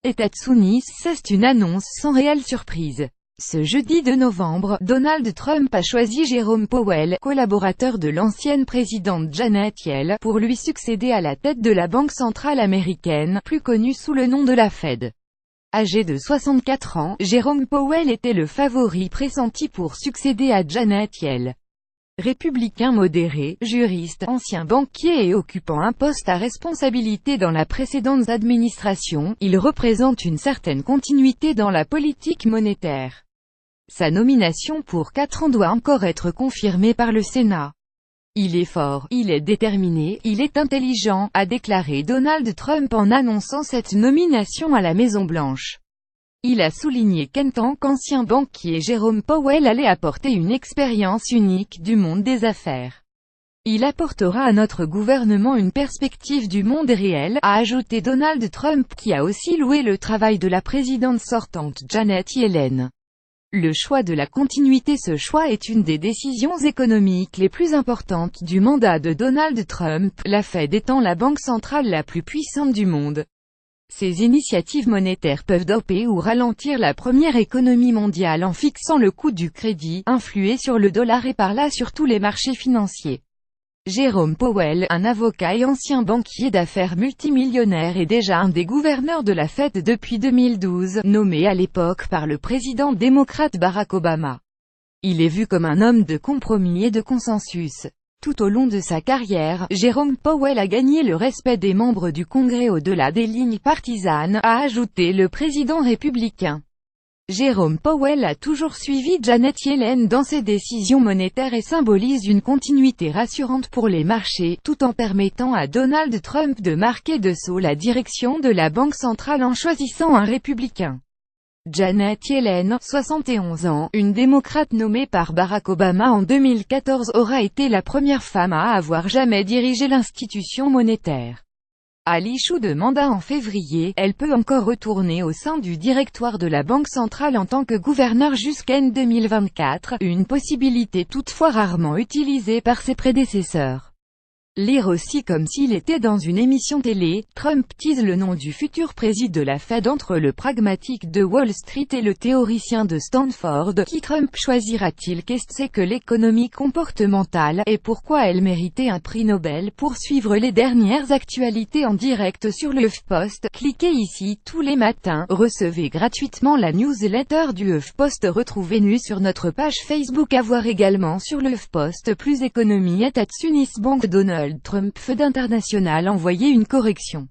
États-Unis, c'est une annonce sans réelle surprise. Ce jeudi 2 novembre, Donald Trump a choisi Jerome Powell, collaborateur de l'ancienne présidente Janet Yellen, pour lui succéder à la tête de la Banque centrale américaine, plus connue sous le nom de la Fed. Âgé de 64 ans, Jerome Powell était le favori pressenti pour succéder à Janet Yellen. Républicain modéré, juriste, ancien banquier et occupant un poste à responsabilité dans la précédente administration, il représente une certaine continuité dans la politique monétaire. Sa nomination pour 4 ans doit encore être confirmée par le Sénat. Il est fort, il est déterminé, il est intelligent, a déclaré Donald Trump en annonçant cette nomination à la Maison-Blanche. Il a souligné qu'en tant qu'ancien banquier Jerome Powell allait apporter une expérience unique du monde des affaires. Il apportera à notre gouvernement une perspective du monde réel, a ajouté Donald Trump qui a aussi loué le travail de la présidente sortante Janet Yellen. Le choix de la continuité. Ce choix est une des décisions économiques les plus importantes du mandat de Donald Trump, la Fed étant la banque centrale la plus puissante du monde. Ces initiatives monétaires peuvent doper ou ralentir la première économie mondiale en fixant le coût du crédit, influer sur le dollar et par là sur tous les marchés financiers. Jerome Powell, un avocat et ancien banquier d'affaires multimillionnaire est déjà un des gouverneurs de la Fed depuis 2012, nommé à l'époque par le président démocrate Barack Obama. Il est vu comme un homme de compromis et de consensus. Tout au long de sa carrière, Jerome Powell a gagné le respect des membres du Congrès au-delà des lignes partisanes, a ajouté le président républicain. Jerome Powell a toujours suivi Janet Yellen dans ses décisions monétaires et symbolise une continuité rassurante pour les marchés, tout en permettant à Donald Trump de marquer de sceau la direction de la Banque centrale en choisissant un républicain. Janet Yellen, 71 ans, une démocrate nommée par Barack Obama en 2014, aura été la première femme à avoir jamais dirigé l'institution monétaire. À l'issue de mandat en février, elle peut encore retourner au sein du directoire de la Banque centrale en tant que gouverneur jusqu'en 2024, une possibilité toutefois rarement utilisée par ses prédécesseurs. Lire aussi comme s'il était dans une émission télé, Trump tease le nom du futur président de la Fed entre le pragmatique de Wall Street et le théoricien de Stanford. Qui Trump choisira-t-il? Qu'est-ce que c'est que l'économie comportementale, et pourquoi elle méritait un prix Nobel? Pour suivre les dernières actualités en direct sur le HuffPost, cliquez ici. Tous les matins, recevez gratuitement la newsletter du HuffPost. Retrouvez-nous sur notre page Facebook. À voir également sur le HuffPost. Plus économie. États-Unis Banque Donald Trump Fed International envoyé une correction.